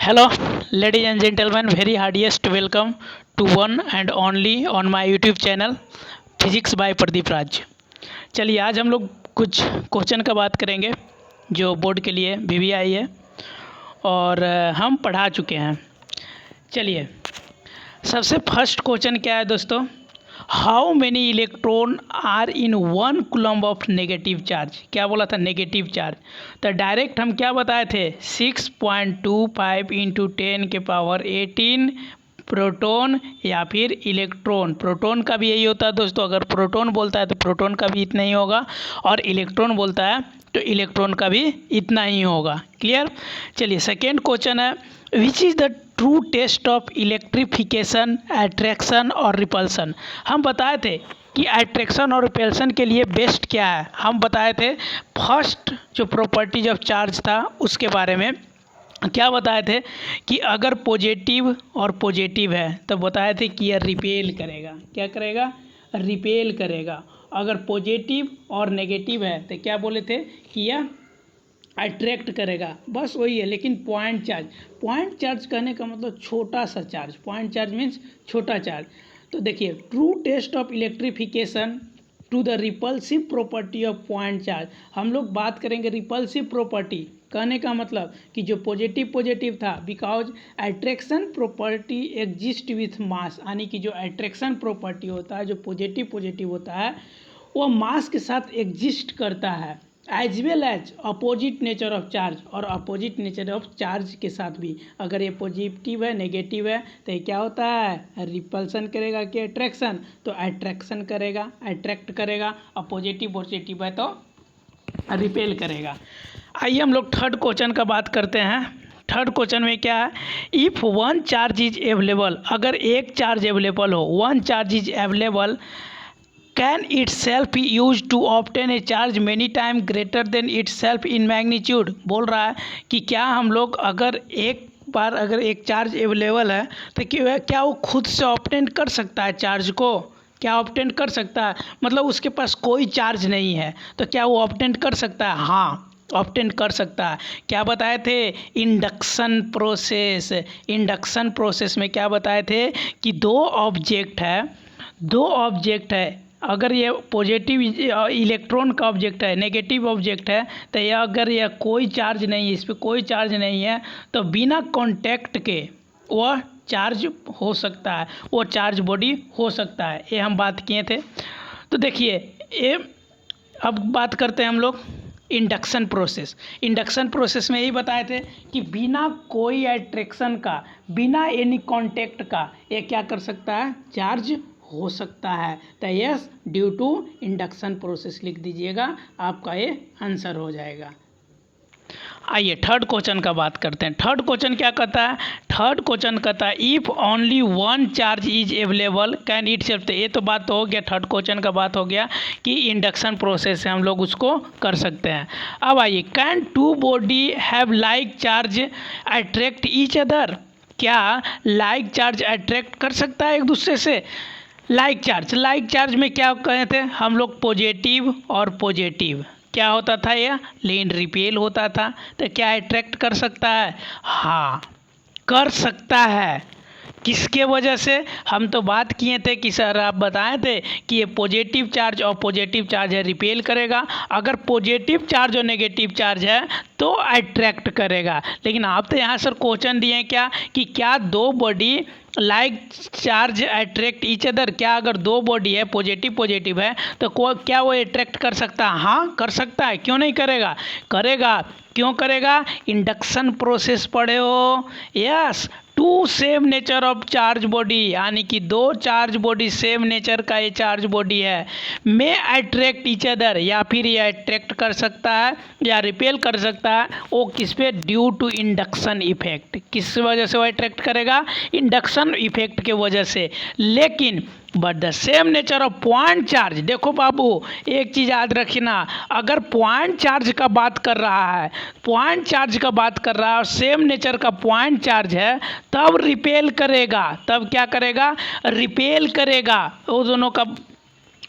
Hello, ladies and gentlemen, very heartiest welcome to one and only on my YouTube channel physics by Pradeep Raj. चलिए आज हम लोग कुछ question का बात करेंगे जो बोर्ड के लिए भी आई है और हम पढ़ा चुके हैं। चलिए सबसे फर्स्ट क्वेश्चन क्या है दोस्तों, how many electron are in 1 coulomb of negative charge. क्या बोला था, नेगेटिव चार्ज। तो डायरेक्ट हम क्या बताए थे, 6.25 इंटू 10⁻18 प्रोटॉन या फिर इलेक्ट्रॉन। प्रोटॉन का भी यही होता है दोस्तों, अगर प्रोटॉन बोलता है तो प्रोटॉन का भी इतना ही होगा और इलेक्ट्रॉन बोलता है तो इलेक्ट्रॉन का भी इतना ही होगा। क्लियर। चलिए सेकेंड क्वेश्चन है, which is the true test of electrification, attraction और रिपल्सन। हम बताए थे कि अट्रैक्शन और रिपल्सन के लिए बेस्ट क्या है। हम बताए थे फर्स्ट जो प्रॉपर्टीज ऑफ चार्ज था उसके बारे में क्या बताए थे कि अगर पॉजिटिव और पॉजिटिव है तो बताए थे कि यह रिपेल करेगा। क्या करेगा, रिपेल करेगा। अगर पॉजिटिव और नेगेटिव है तो क्या बोले थे कि यह अट्रैक्ट करेगा। बस वही है, लेकिन पॉइंट चार्ज, पॉइंट चार्ज कहने का मतलब छोटा सा चार्ज। पॉइंट चार्ज मीन्स छोटा चार्ज। तो देखिए true test of electrification to the repulsive property of point charge. हम लोग बात करेंगे रिपल्सिव प्रॉपर्टी, कहने का मतलब कि जो पॉजिटिव पॉजिटिव था, because attraction property exist with mass, यानी कि जो अट्रैक्शन प्रॉपर्टी होता है, जो पॉजिटिव पॉजिटिव होता है, वो मास के साथ एग्जिस्ट करता है, as well as opposite nature of charge, और अपोजिट नेचर ऑफ चार्ज के साथ भी। अगर ये पॉजिटिव है नेगेटिव है तो ये क्या होता है, रिपल्सन करेगा कि अट्रैक्शन, तो अट्रैक्शन करेगा, अट्रैक्ट करेगा। और पॉजिटिव पॉजिटिव है तो रिपेल करेगा। आइए हम लोग थर्ड क्वेश्चन का बात करते हैं। थर्ड क्वेश्चन में क्या है, if one charge is available, अगर एक चार्ज अवेलेबल हो, one charge is available, can itself be use to obtain a charge many time greater than itself in magnitude. बोल रहा है कि क्या हम लोग अगर एक बार अगर एक चार्ज अवेलेबल है तो क्या वो खुद से ऑब्टेन कर सकता है चार्ज को, क्या ऑब्टेन कर सकता है। मतलब उसके पास कोई चार्ज नहीं है तो क्या वो ऑब्टेन कर सकता है, हाँ ऑब्टेन कर सकता है। क्या बताए थे, इंडक्शन प्रोसेस। इंडक्शन प्रोसेस में क्या बताए थे कि दो ऑब्जेक्ट है, अगर ये पॉजिटिव इलेक्ट्रॉन का ऑब्जेक्ट है, नेगेटिव ऑब्जेक्ट है, तो यह अगर यह कोई चार्ज नहीं है, इस पर कोई चार्ज नहीं है, तो बिना कांटेक्ट के वह चार्ज हो सकता है, वो चार्ज बॉडी हो सकता है। ये हम बात किए थे। तो देखिए ये अब बात करते हैं हम लोग इंडक्शन प्रोसेस। इंडक्शन प्रोसेस में यही बताए थे कि बिना कोई अट्रैक्शन का, बिना एनी कांटेक्ट का ये क्या कर सकता है, चार्ज हो सकता है। तो yes, due to induction process लिख दीजिएगा, आपका ये आंसर हो जाएगा। आइए थर्ड क्वेश्चन का बात करते हैं। थर्ड क्वेश्चन क्या कहता है, थर्ड क्वेश्चन कहता है if only one charge is available can it self. ये तो बात तो हो गया, थर्ड क्वेश्चन का बात हो गया कि इंडक्शन प्रोसेस से हम लोग उसको कर सकते हैं। अब आइए, can two body have like charge attract each other. क्या लाइक चार्ज अट्रैक्ट कर सकता है एक दूसरे से। लाइक चार्ज में क्या कहे थे हम लोग, पॉजिटिव और पॉजिटिव क्या होता था, यह लेकिन रिपेल होता था। तो क्या अट्रैक्ट कर सकता है, हाँ कर सकता है। किसके वजह से, हम तो बात किए थे कि सर आप बताए थे कि ये पॉजिटिव चार्ज और पॉजिटिव चार्ज है, रिपेल करेगा। अगर पॉजिटिव चार्ज और नेगेटिव चार्ज है तो अट्रैक्ट करेगा। लेकिन आप तो यहाँ सर क्वेश्चन दिए क्या कि क्या दो body like charge attract each other. क्या अगर दो बॉडी है, पॉजिटिव पॉजिटिव है, तो क्या वो अट्रैक्ट कर सकता है, हाँ कर सकता है। क्यों नहीं करेगा, करेगा। क्यों करेगा, इंडक्शन प्रोसेस पढ़े हो, yes. Two same nature of charge body, यानी कि दो चार्ज बॉडी सेम नेचर का ये चार्ज बॉडी है, में अट्रैक्ट ईच अदर, या फिर ये अट्रैक्ट कर सकता है या रिपेल कर सकता है। वो किस पे, ड्यू टू इंडक्शन इफेक्ट। किस वजह से वो अट्रैक्ट करेगा, इंडक्शन इफेक्ट के वजह से। लेकिन but the same nature of point charge, देखो बाबू एक चीज़ याद रखना, अगर पॉइंट चार्ज का बात कर रहा है, पॉइंट चार्ज का बात कर रहा है और सेम नेचर का पॉइंट चार्ज है, तब रिपेल करेगा। तब क्या करेगा, रिपेल करेगा। वो दोनों का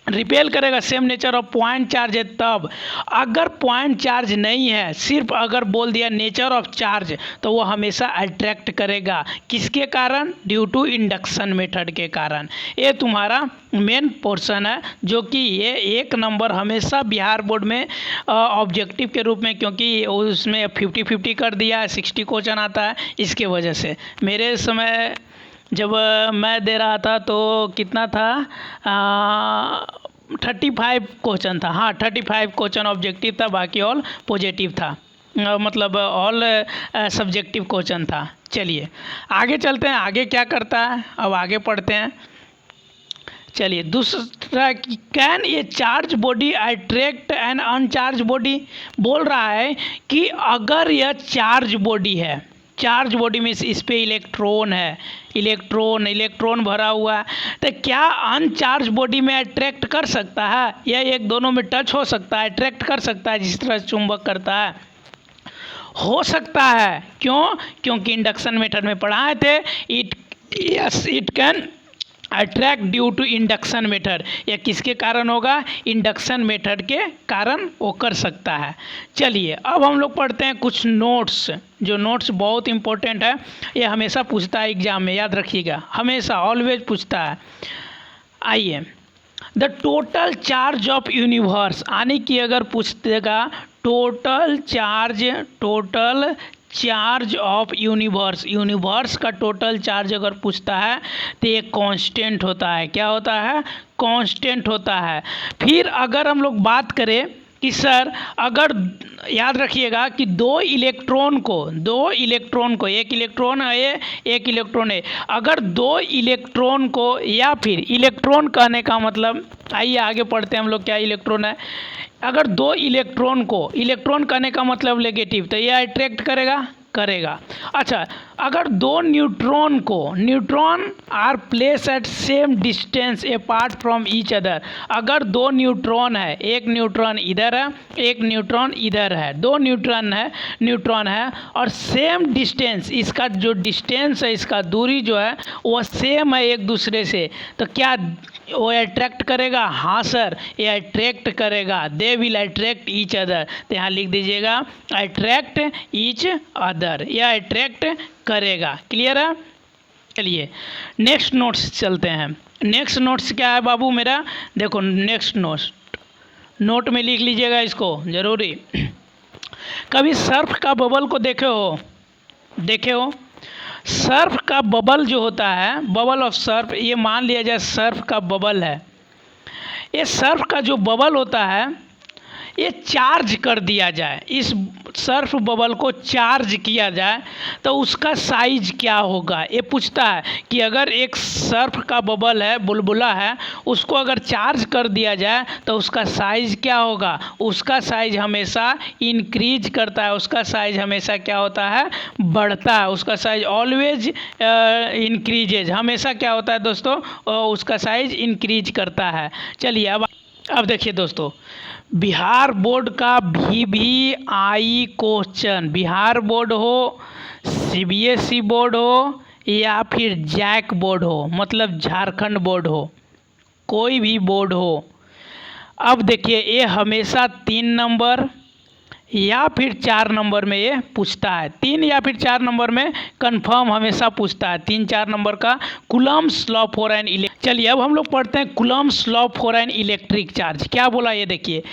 रिपेल करेगा same nature of point charge है तब। अगर पॉइंट चार्ज नहीं है, सिर्फ अगर बोल दिया नेचर ऑफ चार्ज, तो वो हमेशा अट्रैक्ट करेगा। किसके कारण? ड्यू टू इंडक्शन मेथड के कारण। ये तुम्हारा मेन पोर्शन है, जो कि ये 1 नंबर हमेशा बिहार बोर्ड में ऑब्जेक्टिव के रूप में, क्योंकि उसमें 50-50 कर दिया है, 60 क्वेश्चन आता है, इसके वजह से। मेरे समय जब मैं दे रहा था तो कितना था, 35 क्वेश्चन था। हाँ, 35 क्वेश्चन ऑब्जेक्टिव था, बाकी ऑल पॉजिटिव था, मतलब ऑल सब्जेक्टिव क्वेश्चन था। चलिए आगे चलते हैं, आगे क्या करता है, अब आगे पढ़ते हैं। चलिए दूसरा, कैन ये charge body attract an uncharge body. बोल रहा है कि अगर यह चार्ज बॉडी है, चार्ज बॉडी में इस पे इलेक्ट्रॉन है, इलेक्ट्रॉन भरा हुआ है, तो क्या अनचार्ज बॉडी में अट्रैक्ट कर सकता है? या एक दोनों में टच हो सकता है, अट्रैक्ट कर सकता है, जिस तरह चुंबक करता है? हो सकता है। क्यों? क्योंकि इंडक्शन मेथड में पढ़ाए थे, it can attract due to induction method. यह किसके कारण होगा? इंडक्शन मेथड के कारण वो कर सकता है। चलिए अब हम लोग पढ़ते हैं कुछ नोट्स, जो नोट्स बहुत इंपॉर्टेंट है, ये हमेशा पूछता है एग्जाम में, याद रखिएगा, हमेशा ऑलवेज पूछता है। आइए, the total charge of universe, आने की अगर पूछेगा टोटल चार्ज ऑफ यूनिवर्स का टोटल चार्ज अगर पूछता है तो ये कांस्टेंट होता है। क्या होता है? कांस्टेंट होता है। फिर अगर हम लोग बात करें कि सर अगर, याद रखिएगा कि दो इलेक्ट्रॉन को, एक इलेक्ट्रॉन है ये, एक इलेक्ट्रॉन है, अगर 2 इलेक्ट्रॉन को, या फिर इलेक्ट्रॉन कहने का मतलब, आइए आगे पढ़ते हैं हम लोग क्या इलेक्ट्रॉन है। अगर 2 इलेक्ट्रॉन को, इलेक्ट्रॉन कहने का मतलब नेगेटिव, तो ये अट्रैक्ट करेगा। अच्छा, अगर 2 न्यूट्रॉन को, neutron are place at same distance apart from each other, अगर 2 न्यूट्रॉन है, एक न्यूट्रॉन इधर है, एक न्यूट्रॉन इधर है, 2 न्यूट्रॉन है और सेम डिस्टेंस, इसका जो डिस्टेंस है, इसका दूरी जो है वो सेम है एक दूसरे से, तो क्या वो अट्रैक्ट करेगा? हाँ सर, ये अट्रैक्ट करेगा। They will attract each other, तो यहाँ लिख दीजिएगा अट्रैक्ट ईच अदर, या अट्रैक्ट करेगा। क्लियर है? चलिए नेक्स्ट नोट्स चलते हैं। नेक्स्ट नोट्स क्या है बाबू मेरा? देखो नेक्स्ट नोट में लिख लीजिएगा इसको जरूरी। कभी सर्फ का बबल को देखे हो? सर्फ का बबल जो होता है, बबल ऑफ सर्फ, ये मान लिया जाए सर्फ का बबल है। ये सर्फ का जो बबल होता है, ये चार्ज कर दिया जाए, इस सर्फ बबल को चार्ज किया जाए तो उसका साइज क्या होगा? ये पूछता है कि अगर एक सर्फ का बबल है, बुलबुला है, उसको अगर चार्ज कर दिया जाए तो उसका साइज क्या होगा? उसका साइज हमेशा इंक्रीज करता है, उसका साइज हमेशा क्या होता है? बढ़ता है। उसका साइज ऑलवेज इंक्रीजेज, हमेशा क्या होता है दोस्तों? उसका साइज इंक्रीज करता है। चलिए अब देखिए दोस्तों, बिहार बोर्ड का VVI क्वेश्चन, बिहार बोर्ड हो, CBSE बोर्ड हो, या फिर जैक बोर्ड हो, मतलब झारखंड बोर्ड हो, कोई भी बोर्ड हो, अब देखिए ये हमेशा 3 नंबर या फिर 4 नंबर में ये पूछता है। 3 या फिर 4 नंबर में कंफर्म हमेशा पूछता है। 3-4 नंबर का Coulomb's law for an electric. चलिए अब हम लोग पढ़ते हैं Coulomb's law for an electric charge. क्या बोला ये देखिए,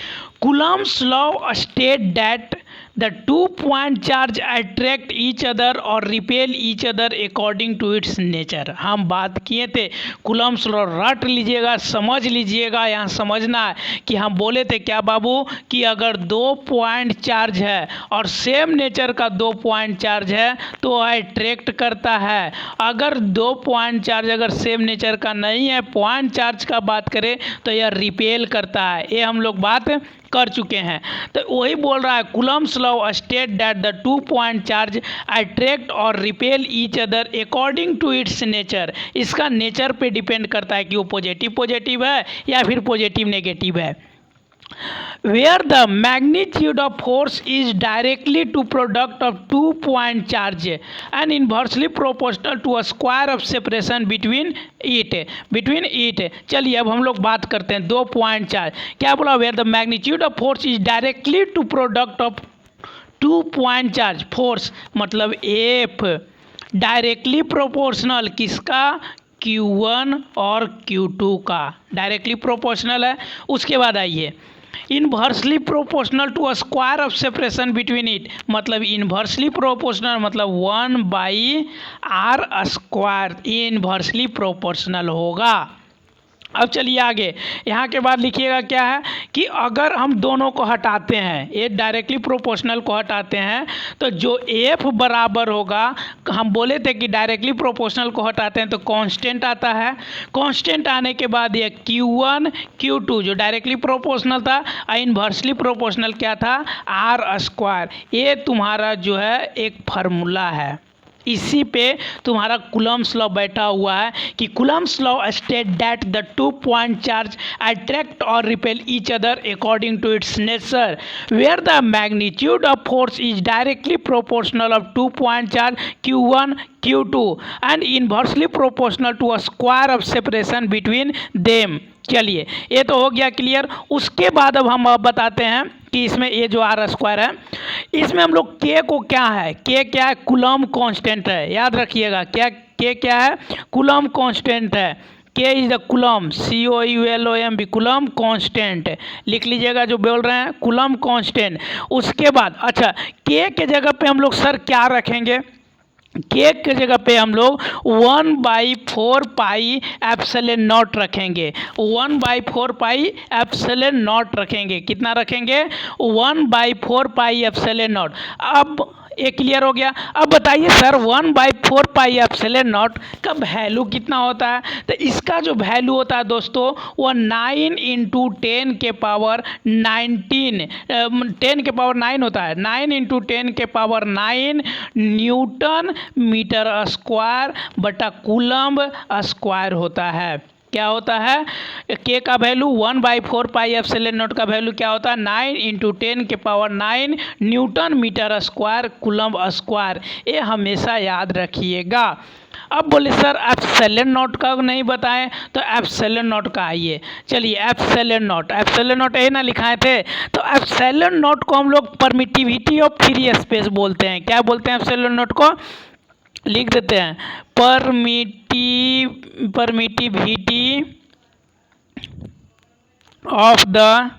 Coulomb's law state that the 2 point charge attract each other और repel each other according to its nature. हम बात किए थे कूलम्ब्स लॉ, रट लीजिएगा, समझ लीजिएगा। यहाँ समझना है कि हम बोले थे क्या बाबू, कि अगर 2 पॉइंट चार्ज है और सेम नेचर का 2 पॉइंट चार्ज है तो अट्रैक्ट करता है। अगर 2 पॉइंट चार्ज अगर सेम नेचर का नहीं है, पॉइंट चार्ज का बात करें तो यह रिपेल करता है। ये हम लोग बात कर चुके हैं। तो वही बोल रहा है, Coulomb's law state that the 2 point charge attract और repel each other according to its nature. इसका नेचर पे डिपेंड करता है कि वो पॉजिटिव है या फिर पॉजिटिव नेगेटिव है। where the magnitude of force is directly to product of 2 point charge and inversely proportional to a square of separation between it। चलिए अब हम लोग बात करते हैं 2 point चार्ज। क्या बोला? where the magnitude of force is directly to product of 2 point charge. Force मतलब एफ डायरेक्टली प्रोपोर्शनल किसका? Q1 और Q2 का डायरेक्टली प्रोपोर्शनल है। उसके बाद आइए inversely proportional to a square of separation between it, मतलब इनवर्सली प्रोपोर्शनल मतलब 1/r²। इनवर्सली प्रोपोर्शनल होगा। अब चलिए आगे, यहाँ के बाद लिखिएगा क्या है कि अगर हम दोनों को हटाते हैं, ये डायरेक्टली प्रोपोर्शनल को हटाते हैं तो जो एफ बराबर होगा, हम बोले थे कि डायरेक्टली प्रोपोर्शनल को हटाते हैं तो कांस्टेंट आता है। कांस्टेंट आने के बाद ये Q1 Q2 जो डायरेक्टली प्रोपोर्शनल था और इनवर्सली प्रोपोर्शनल क्या था? r²। ये तुम्हारा जो है एक फार्मूला है, इसी पे तुम्हारा कूलम्ब्स लॉ बैठा हुआ है कि Coulomb's law state that the 2 point charge attract और repel each other according to its nature, where the magnitude of force is directly proportional of 2 point charge Q1 Q2 and inversely proportional to a square of separation between them. चलिए ये तो हो गया clear. उसके बाद अब हम बताते हैं कि इसमें ये जो r² है, इसमें हम लोग k को क्या है? k क्या है? कूलम्ब कांस्टेंट है। याद रखिएगा क्या k क्या है? कूलम्ब कांस्टेंट है। k is the coulomb, COULOMB, coulomb constant लिख लीजिएगा जो बोल रहे हैं, कूलम्ब कांस्टेंट। उसके बाद अच्छा k के जगह पे हम लोग सर क्या रखेंगे? के के जगह पे हम लोग 1/4 पाई एप्सिलॉन नॉट रखेंगे। 1/4 पाई एप्सिलॉन नॉट रखेंगे। कितना रखेंगे? 1/4 पाई एप्सिलॉन नॉट। अब ये क्लियर हो गया। अब बताइए सर 1/4 पाई एप्सिलॉन नॉट का वैल्यू कितना होता है? तो इसका जो वैल्यू होता है दोस्तों वो 9 × 10 के पावर 19, 10 के पावर 9 होता है। 9 × 10 के पावर 9 न्यूटन मीटर स्क्वायर बटा कूलम्ब स्क्वायर होता है। क्या होता है? के का वैल्यू 1/4 पाई एप्सिलॉन नॉट का वैल्यू क्या होता है? 9 × 10 के power 9 newton metre square coulomb square. ये हमेशा याद रखिएगा। अब बोले सर एप्सिलॉन नॉट का नहीं बताएं, तो एप्सिलॉन नॉट का आइए। चलिए एप्सिलॉन नॉट यही ना लिखाए थे, तो एप्सिलॉन नॉट को हम लोग परमिटिविटी ऑफ फ्री स्पेस बोलते हैं। क्या बोलते हैं एप्सिलॉन नॉट को? लिख देते हैं permittivity of the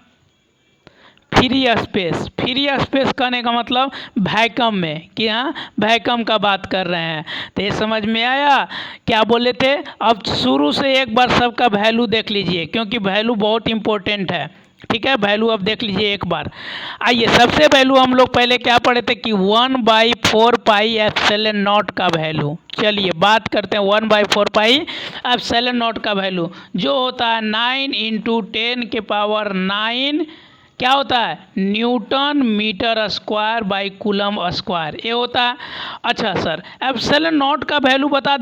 free space. Free space कहने का मतलब वैक्यूम में, कि हाँ वैक्यूम का बात कर रहे हैं। तो ये समझ में आया क्या बोले थे? अब शुरू से एक बार सबका वैल्यू देख लीजिए, क्योंकि वैल्यू बहुत इंपॉर्टेंट है। ठीक है, वैल्यू अब देख लीजिए एक बार। आइए सबसे वैल्यू हम लोग पहले क्या पढ़े थे कि 1/4 पाई एप्सिलॉन नॉट का वैल्यू। चलिए बात करते हैं 1/4 पाई एप्सिलॉन नॉट का वैल्यू, जो होता है 9 × 10 के पावर 9 क्या होता है? Newton metre square by coulomb square, ये होता है। अच्छा सर एप्सिलॉन नॉट का वैल्यू बता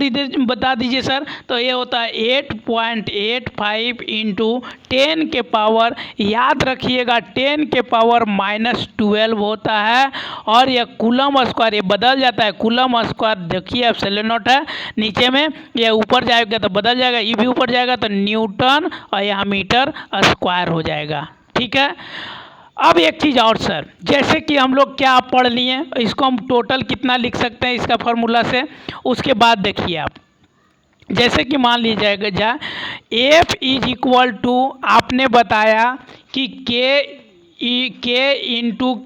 दीजिए सर। तो ये होता है 8.85 × 10 के पावर, याद रखिएगा 10 के पावर -12 होता है। और यह कूलम्ब स्क्वायर, ये बदल जाता है। कूलम्ब स्क्वायर देखिए एप्सिलॉन नॉट है नीचे में, ये ऊपर जाएगा तो बदल जाएगा, ये भी ऊपर जाएगा तो न्यूटन और यहाँ मीटर स्क्वायर हो जाएगा। ठीक है। अब एक चीज़ और सर, जैसे कि हम लोग क्या पढ़ लिए, इसको हम टोटल कितना लिख सकते हैं इसका फार्मूला से। उसके बाद देखिए आप, जैसे कि मान लीजिएगा F = आपने बताया कि K ×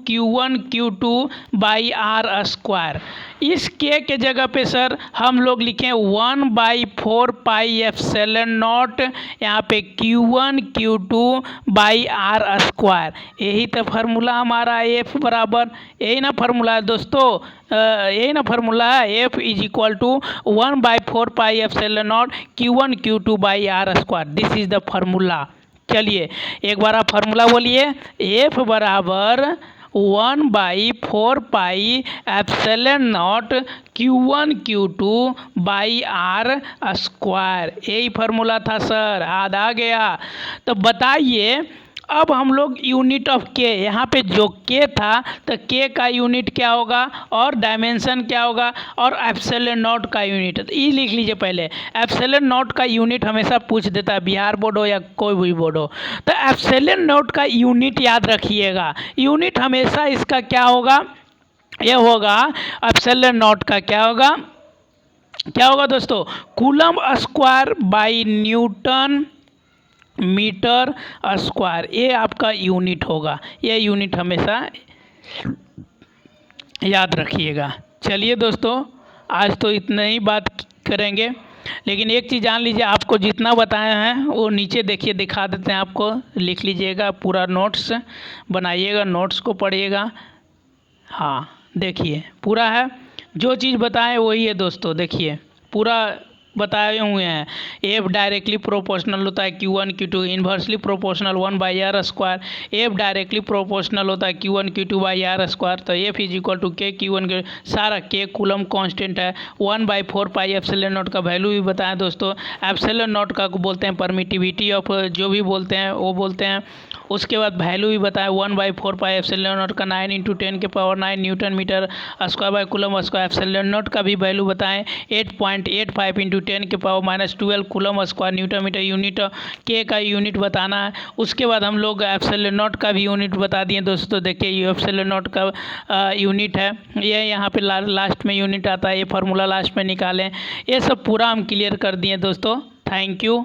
Q1 Q2 by r²। इस K के जगह पे सर हम लोग लिखें 1/4 पाई एप्सिलॉन नॉट, यहाँ पे Q1 Q2 बाई r²। यही तो फार्मूला हमारा F बराबर, यही ना फार्मूला है दोस्तों, यही ना फार्मूला है। F = 1/4 pi epsilon not Q1 Q2 by r²। This is the formula. चलिए एक बार आप फार्मूला बोलिए। F बराबर 1/4 pi epsilon not Q1 Q2 by r²। यही फार्मूला था सर, याद आ गया। तो बताइए अब हम लोग यूनिट ऑफ के, यहाँ पे जो के था तो के का यूनिट क्या होगा और डायमेंशन क्या होगा और एप्सिलॉन नॉट का यूनिट, तो ये लिख लीजिए पहले। एप्सिलॉन नॉट का यूनिट हमेशा पूछ देता है, बिहार बोर्ड हो या कोई भी बोर्ड हो, तो एप्सिलॉन नॉट का यूनिट याद रखिएगा। यूनिट हमेशा इसका क्या होगा, ये होगा एप्सिलॉन नॉट का क्या होगा दोस्तों, coulomb square by newton metre square, ये आपका यूनिट होगा। ये यूनिट हमेशा याद रखिएगा। चलिए दोस्तों, आज तो इतना ही बात करेंगे, लेकिन एक चीज़ जान लीजिए, आपको जितना बताए हैं वो नीचे देखिए, दिखा देते हैं आपको, लिख लीजिएगा, पूरा नोट्स बनाइएगा, नोट्स को पढ़िएगा। हाँ देखिए पूरा है, जो चीज़ बताएं वही है दोस्तों, देखिए पूरा बताए हुए हैं। एफ डायरेक्टली प्रोपोर्शनल होता है Q1 Q2, inversely proportional 1/r²। F directly proportional होता है Q1 Q2 r²। तो एफ इज इक्वल टू के Q1 के, सारा के कूलम कांस्टेंट है। 1/4 एप्सिलॉन नॉट का वैल्यू भी बताएं दोस्तों। एप्सिलॉन नॉट का बोलते हैं परमिटिविटी ऑफ, जो भी बोलते हैं वो बोलते हैं। उसके बाद वैल्यू भी बताएं 1/4 एप्सिलॉन नॉट का 9 × 10⁻⁹ newton metre square by coulomb square. Epsilon naught का भी वैल्यू बताएं 8.85 × 10⁻⁻12 coulomb square newton metre. Unit K का यूनिट बताना है। उसके बाद हम लोग एप्सिलॉन नॉट का भी यूनिट बता दिए दोस्तों। देखिए ये एप्सिलॉन नॉट का यूनिट है, ये यहाँ पे लास्ट में यूनिट आता है, ये फार्मूला लास्ट में निकालें। ये सब पूरा हम क्लियर कर दिए दोस्तों। Thank you.